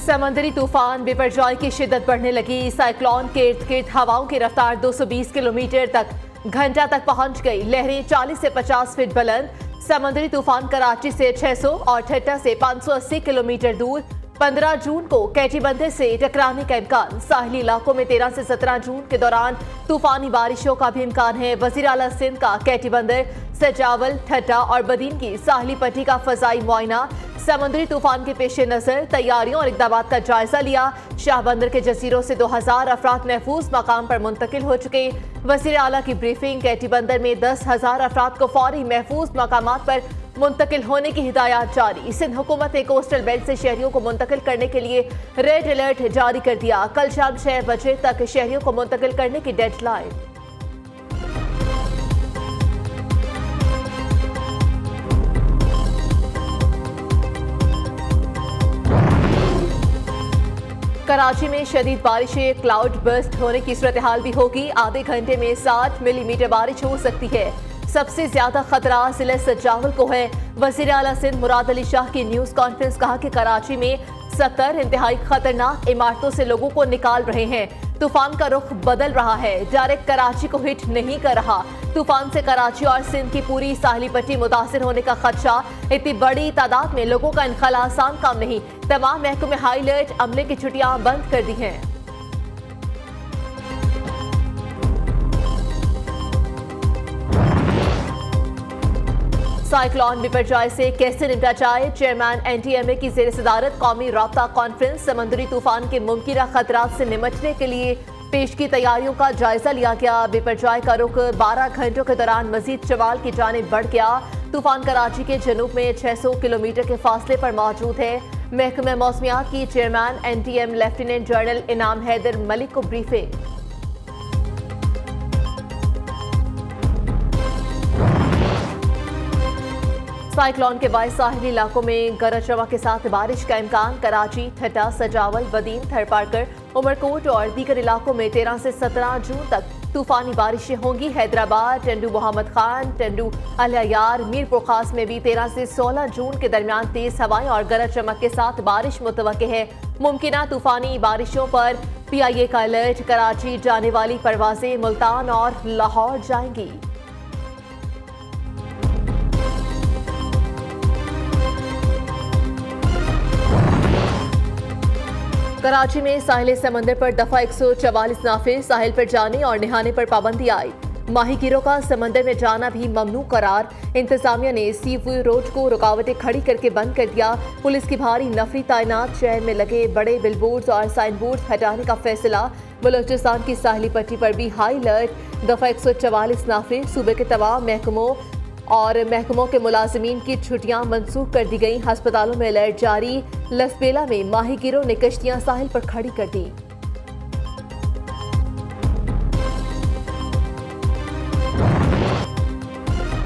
समंदरी तूफान बिपरजॉय की शिद्दत बढ़ने लगी। साइक्लोन के इर्द गिर्द हवाओं की रफ्तार 220 किलोमीटर तक घंटा तक पहुंच गई। लहरें 40 से 50 फीट बुलंद। समंदरी तूफान कराची से 600 और ठट्टा से 580 किलोमीटर दूर। 15 जून को कैटी बंदर से टकराने का इम्कान। साहिली इलाकों में 13 से 17 जून के दौरान तूफानी बारिशों का भी इम्कान है। वजीर आला सिंध का कैटी बंदर, सजावल, ठट्टा और बदीन की साहिली पट्टी का फजाई मुआयना। समुद्री तूफान के पेश नजर तैयारियों और इक़दाम का जायजा लिया। शाह बंदर के जजीरों से 2000 अफराद महफूज मकाम पर मुंतकिल हो चुके। वज़ीर आला की ब्रीफिंग। कैटी बंदर में 10,000 अफराद को फौरी महफूज मकामात पर मुंतकिल होने की हिदायत जारी। सिंध हुकूमत ने कोस्टल बेल्ट से शहरियों को मुंतकिल करने के लिए रेड अलर्ट जारी कर दिया। कल शाम 6 बजे तक शहरियों को मुंतकिल करने की डेडलाइन। कराची में शदीद बारिशें, क्लाउड बर्स्ट होने की सूरत हाल भी होगी। आधे घंटे में 60 मिलीमीटर बारिश हो सकती है। सबसे ज्यादा खतरा जिला सजावल को है। वज़ीर आला सिंध मुराद अली शाह की न्यूज कॉन्फ्रेंस कहा कि कराची में 70 इंतहाई खतरनाक इमारतों से लोगों को निकाल रहे हैं। तूफान का रुख बदल रहा है, डायरेक्ट कराची को हिट नहीं कर रहा। तूफान से कराची और सिंध की पूरी साहिली पट्टी मुतासिर होने का खदशा। इतनी बड़ी तादाद में लोगों का इनखला आसान काम नहीं। तमाम महकमे हाई अलर्ट, अमले की छुट्टियां बंद कर दी हैं। साइक्लोन बिपरजॉय से कैसे निपटा जाए, चेयरमैन NTMA की ज़ेर सदारत कौमी राब्ता कॉन्फ्रेंस। समुद्री तूफान के मुमकिन खतरात से निपटने के लिए पेश की तैयारियों का जायजा लिया गया। बिपरजॉय का रुख 12 घंटों के दौरान मजीद शमाल की जानिब बढ़ गया। तूफान कराची के जनूब में 600 किलोमीटर के फासले पर मौजूद है। महकमा मौसमियात की चेयरमैन NTM लेफ्टिनेंट जनरल इनाम हैदर मलिक को ब्रीफिंग। साइक्लोन के बायस साहिली इलाकों में गरज चमक के साथ बारिश का इम्कान। कराची, ठट्टा, सजावल, बदीन, थरपारकर, उमरकोट और दीगर इलाकों में 13 से 17 जून तक तूफानी बारिशें होंगी। हैदराबाद, टंडू मोहम्मद खान, टंडू अल-यार, मीरपुर खास में भी 13 से 16 जून के दरमियान तेज हवाएं और गरज चमक के साथ बारिश मुतवक्के है। मुमकिना तूफानी बारिशों पर PIA का अलर्ट। कराची जाने वाली परवाजें मुल्तान और लाहौर जाएंगी। कराची में साहिल समंदर पर दफा 144 नाफिज। साहिल पर जाने और नहाने पर पाबंदी आई। माहीगीरों का समंदर में जाना भी ममनू करार। इंतजामिया ने सीवू रोड को रुकावटें खड़ी करके बंद कर दिया। पुलिस की भारी नफरी तैनात। शहर में लगे बड़े बिलबोर्ड्स और साइन बोर्ड हटाने का फैसला। बलोचिस्तान की साहिली पट्टी पर भी हाई अलर्ट। दफा 144 नाफिज। सूबे के तमाम महकमों के मुलाजिमीन की छुट्टियां मंसूख कर दी गई। अस्पतालों में अलर्ट जारी। लसबेला में माहीगीरों ने कश्तियां साहिल पर खड़ी कर दी।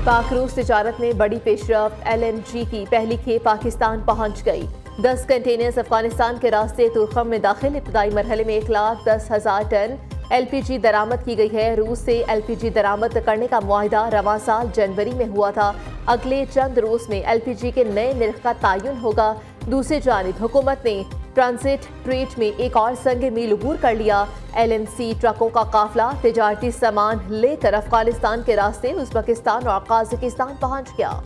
पाक रूस तिजारत में बड़ी पेशरफ्त। LNG की पहली खेप पाकिस्तान पहुंच गई। 10 कंटेनर्स अफगानिस्तान के रास्ते तुर्खम में दाखिल। इब्तदाई मरहले में 1,10,000 टन LPG दरामद की गई है। रूस से LPG दरामद करने का मुआहिदा रवां साल जनवरी में हुआ था। अगले चंद रोज में LPG के नए निर्ख का तयन होगा। दूसरी जानिब हुकूमत ने ट्रांसिट ट्रेड में एक और संग मील अबूर कर लिया। LNC ट्रकों का काफिला तिजारती सामान लेकर अफगानिस्तान के रास्ते उज़्बेकिस्तान और कजाकिस्तान पहुंच गया।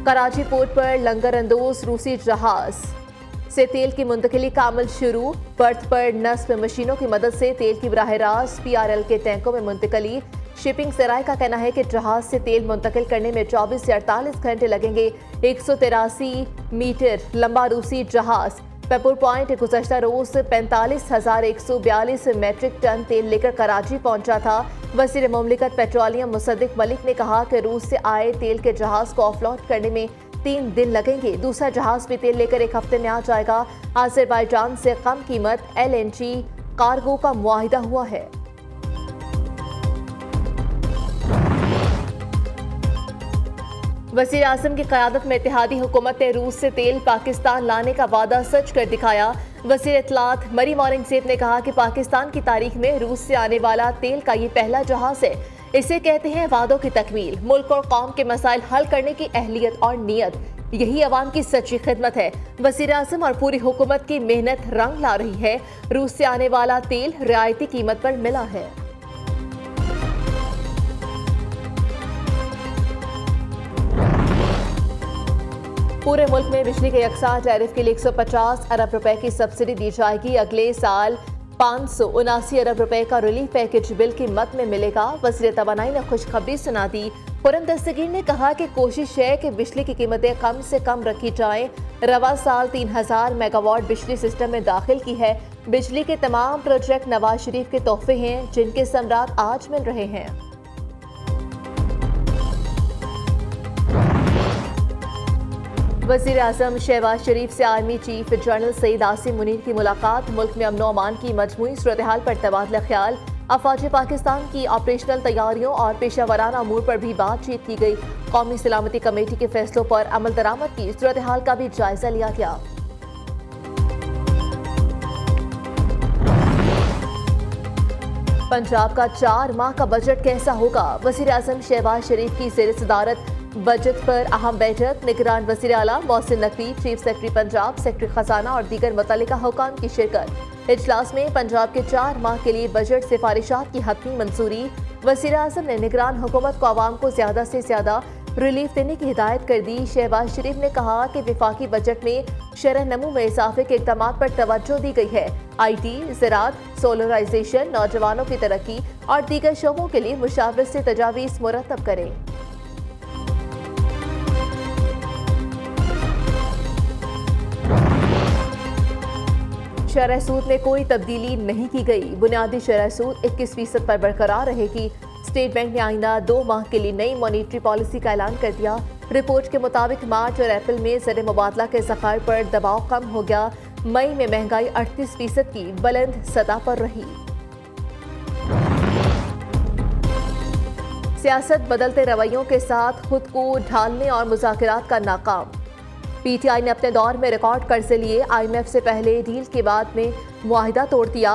कराची पोर्ट पर लंगर अंदोज रूसी जहाज से तेल की मुंतकिली का अमल शुरू। बर्थ पर नस्ब मशीनों की मदद से तेल की बराह रास्त PRL के टैंकों में मुंतकिली। शिपिंग सराय का कहना है कि जहाज से तेल मुंतकिल करने में 24 से 48 घंटे लगेंगे। 183 मीटर लंबा रूसी जहाज पेपुर पॉइंट गुज़श्ता रोज 45,142 मैट्रिक टन तेल लेकर कराची पहुंचा था। वज़ीर मुमलिकत पेट्रोलियम मुसद्दिक मलिक ने कहा कि रूस से आए तेल के जहाज को ऑफलोड करने में 3 दिन लगेंगे। दूसरा जहाज भी तेल लेकर 1 हफ्ते में आ जाएगा। अज़रबैजान से कम कीमत LNG कार्गो का मुआहिदा हुआ है। वज़ीर आज़म की क़यादत में इत्तेहादी हुकूमत ने रूस से तेल पाकिस्तान लाने का वादा सच कर दिखाया। वज़ीर इत्तलात मरी औरंगज़ेब ने कहा कि पाकिस्तान की तारीख में रूस से आने वाला तेल का ये पहला जहाज है। इसे कहते हैं वादों की तकमील। मुल्क और कौम के मसाइल हल करने की अहलियत और नीयत, यही अवाम की सच्ची खिदमत है। वज़ीर आज़म और पूरी हुकूमत की मेहनत रंग ला रही है। रूस से आने वाला तेल रियायती कीमत पर मिला है। पूरे मुल्क में बिजली के यकसा टैरिफ के लिए 150 अरब रुपए की सब्सिडी दी जाएगी। अगले साल 579 अरब रुपए का रिलीफ पैकेज बिल की मद में मिलेगा। वज़ीर तवानाई ने खुशखबरी सुना दी। खुर्रम दस्तगीर ने कहा कि कोशिश है कि बिजली की कीमतें कम से कम रखी जाएं। रवा साल 3000 मेगावाट बिजली सिस्टम में दाखिल की है। बिजली के तमाम प्रोजेक्ट नवाज शरीफ के तोहफे हैं, जिनके समरात आज मिल रहे हैं। वज़ीर आज़म शहबाज शरीफ से army chief general Syed Asim Munir की मुलाकात। मुल्क में अमन व अमान की मजमूई सूरत-ए-हाल पर तबादला ख्याल। अफवाज पाकिस्तान की ऑपरेशनल तैयारियों और पेशावराना अमूर पर भी बातचीत की गई। कौमी सलामती कमेटी के फैसलों पर अमल दरामद की सूरत-ए-हाल का भी जायजा लिया गया। पंजाब का 4 माह का बजट कैसा होगा? वज़ीर आज़म शहबाज शरीफ की ज़ेर सदारत बजट पर अहम बैठक। निगरान वज़ीर आला Mohsin Naqvi, chief secretary Punjab, secretary खजाना और दीगर मुतल्लिका हुकाम की शिरकत। इजलास में पंजाब के 4 माह के लिए बजट सिफारिशात की हतमी मंजूरी। वज़ीर आज़म ने निगरान हुकूमत को आवाम को ज़्यादा से ज़्यादा रिलीफ देने की हिदायत कर दी। शहबाज शरीफ ने कहा कि विफाकी बजट में शरह नमू में इजाफे के इक़दाम पर तवज्जो दी गई है। IT, ज़राअत, सोलराइजेशन, नौजवानों की तरक्की और दीगर शोबों के लिए मुशावरत से तजावीज़ मुरतब करें। शरह सूद में कोई तब्दीली नहीं की गई। बुनियादी शरह सूद 21% पर बरकरार रहेगी। स्टेट बैंक ने आइंदा 2 माह के लिए नई मॉनेटरी पॉलिसी का ऐलान कर दिया। रिपोर्ट के मुताबिक मार्च और अप्रैल में ज़र मुबादला के ज़खायर पर दबाव कम हो गया। मई में महंगाई 38% की बुलंद सतह पर रही। सियासत बदलते रवैयों के साथ खुद को ढालने और मुज़ाकरात का नाकाम। PTI ने अपने दौर में रिकॉर्ड कर्जे लिए। IMF से पहले डील के बाद में मुआहिदा तोड़ दिया।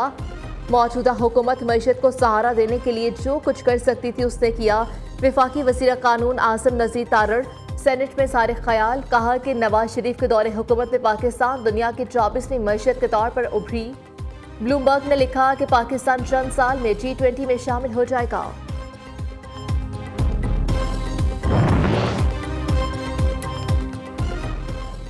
मौजूदा हुकूमत मईशत को सहारा देने के लिए जो कुछ कर सकती थी उसने किया। वफाकी वज़ीर कानून आज़म नज़ीर तारड़ सेनेट में सारे ख्याल। कहा कि नवाज शरीफ के दौरे हुकूमत में पाकिस्तान दुनिया की 24वीं मईशत के तौर पर उभरी। ब्लूमबर्ग ने लिखा कि पाकिस्तान चंद साल में G20 में शामिल हो जाएगा।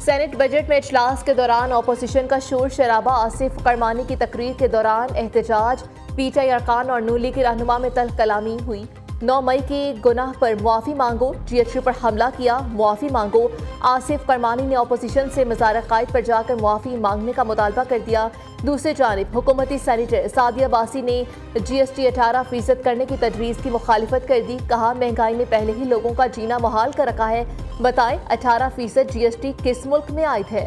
सेनेट बजट में इजलास के दौरान अपोजिशन का शोर शराबा। आसिफ करमानी की तकरीर के दौरान एहतजाज। PTI अरकान और नून लीग की रहनुमा में तल्ख कलामी हुई। 9 मई के गुनाह पर मुआफ़ी मांगो। GHQ पर हमला किया, मुआफ़ी मांगो। आसिफ करमानी ने अपोजिशन से मज़ार क़ायद पर जाकर मुआफ़ी मांगने का मुतालबा कर दिया। दूसरी जानिब हुकूमती सेनेटर सादिया बासी ने GST 18% करने की तजवीज़ की मुखालिफत कर दी। कहा महंगाई ने पहले ही लोगों का जीना मुहाल कर रखा है। बताएं 18% GST किस मुल्क में आयद है?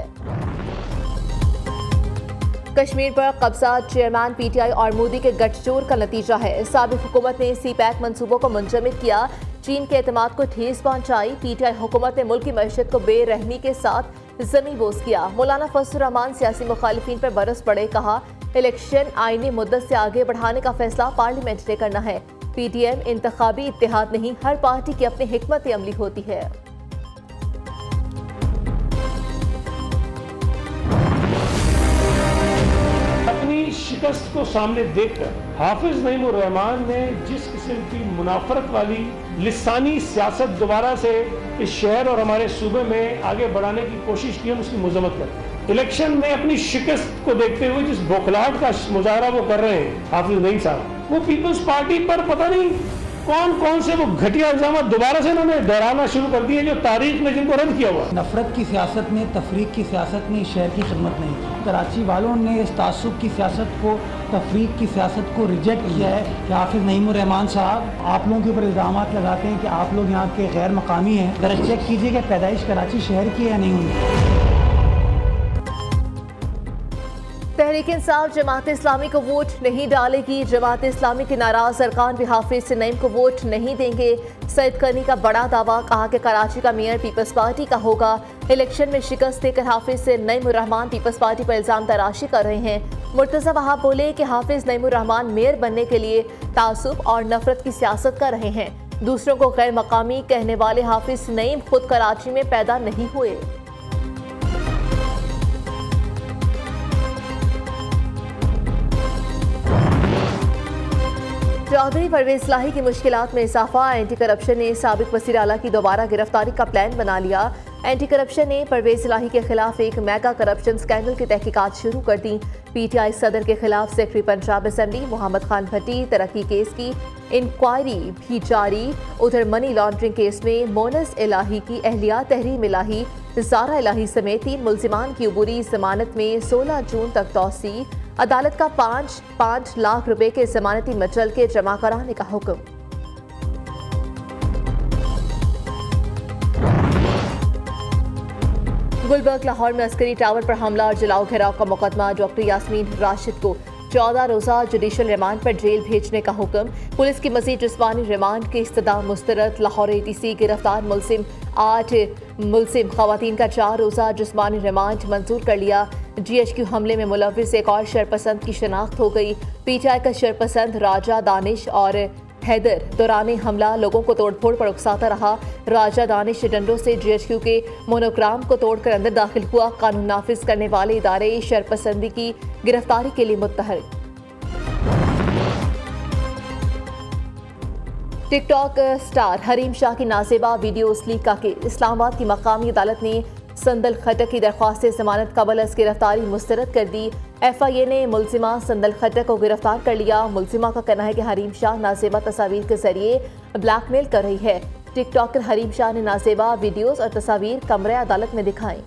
कश्मीर पर कब्जा चेयरमैन PTI और मोदी के गठजोड़ का नतीजा है। साबिक हुकूमत ने CPAC मंसूबों को मुंजमद किया। चीन के एतमाद को ठेस पहुंचाई। PTI हुकूमत ने मुल्क की मईशत को बेरहमी के साथ जमी बोस किया। मौलाना फजलुर रहमान सियासी मुखालिफिन पर बरस पड़े। कहा इलेक्शन आईनी मुद्दत से आगे बढ़ाने का फैसला पार्लियामेंट ने करना है। PTM इंतखाबी इत्तेहाद नहीं, हर पार्टी की अपनी हिकमत अमली होती है। शिकस्त को सामने देखकर हाफिज नईमुर रहमान ने जिस किस्म की मुनाफरत वाली लिसानी सियासत दोबारा से इस शहर और हमारे सूबे में आगे बढ़ाने की कोशिश की, हम उसकी मजम्मत करते हैं। इलेक्शन में अपनी शिकस्त को देखते हुए जिस बौखलाहट का मुजाहरा वो कर रहे हैं हाफिज नईम साहब, वो पीपल्स पार्टी पर पता नहीं कौन कौन से वो घटिया इल्जाम दोबारा से उन्होंने दोहराना शुरू कर दिए जो तारीख में जिनको रद्द किया हुआ। नफरत की सियासत में, तफरीक की सियासत में इस शहर की खिदमत नहीं की। कराची वालों ने इस तासुब की सियासत को, तफरीक की सियासत को रिजेक्ट किया है कि हाफिज नईमुर रहमान साहब आप लोगों के ऊपर इल्ज़ाम लगाते हैं कि आप लोग यहाँ के गैर मकामी हैं। ज़रा चेक कीजिए कि पैदाइश कराची शहर की है या नहीं हुई। तहरीक इंसाफ जमात इस्लामी को वोट नहीं डालेगी। जमात इस्लामी के नाराज अरकान भी हाफिज नईम को वोट नहीं देंगे। सईद करनी का बड़ा दावा। कहा कि कराची का मेयर पीपल्स पार्टी का होगा। इलेक्शन में शिकस्त देकर हाफिज नईम रहमान पीपल्स पार्टी पर इल्जाम तराशी कर रहे हैं। मुर्तज़ा वहाब बोले कि हाफिज नईमुर रहमान मेयर बनने के लिए तासुब और नफरत की सियासत कर रहे हैं। दूसरों को गैर मकामी कहने वाले हाफिज नईम खुद कराची में पैदा नहीं हुए। चौधरी परवेज इलाही की मुश्किलात में इजाफा। एंटी करप्शन ने साबिक वज़ीर आला की दोबारा गिरफ्तारी का प्लान बना लिया। एंटी करप्शन ने परवेज इलाही के खिलाफ एक मेगा करप्शन स्कैंडल की तहकीकात शुरू कर दी। पीटीआई सदर के खिलाफ सेक्रेटरी पंजाब असेंबली मोहम्मद खान भट्टी तरक्की केस की इंक्वायरी भी जारी। उधर मनी लॉन्ड्रिंग केस में मोनस इलाही की अहलिया तहरीम इलाही, ज़ारा इलाही समेत 3 मुल्जिमान की अबूरी जमानत में 16 जून तक तौसी। अदालत का 5 लाख रुपए के जमानती मचल के जमा कराने का हुक्म। गुलबर्ग लाहौर में अस्करी टावर पर हमला और जलाओ घेराव का मुकदमा। डॉक्टर यास्मीन राशिद को 14 रोज़ा जुडिशल रिमांड पर जेल भेजने का हुक्म। पुलिस की मजीद जिस्मानी रिमांड की इस्तदा मुस्तरद। लाहौर ATC गिरफ्तार मुलजिम 8 मुलजिम खवातीन का 4 रोज़ा जिस्मानी रिमांड मंजूर कर लिया। GHQ हमले में मुलविस एक और शरपसंद की शनाख्त हो गई। PTI का शरपसंद राजा दानिश और हैदर दौरान हमला लोगों को तोड़फोड़ पर उकसाता रहा। राजा दानिश डंडों से GHQ के मोनोग्राम को तोड़कर अंदर दाखिल हुआ। कानून नाफिज करने वाले इदारे शरपसंदी की गिरफ्तारी के लिए मुत्तहर। टिकटॉक स्टार हरीम शाह की नाजेबा वीडियोस लीक का केस। इस्लामाबाद की मकामी अदालत ने संदल खटक की दरख्वास्त जमानत कबल अज गिरफ्तारी मुस्तरद कर दी। FIA ने मुलजिमा संदल खटक को गिरफ्तार कर लिया। मुलजिमा का कहना है कि हरीम शाह नाजेबा तस्वीर के जरिए ब्लैकमेल कर रही है। टिकटॉकर हरीम शाह ने नाजेबा वीडियोस और तस्वीर कमरे अदालत में दिखाई।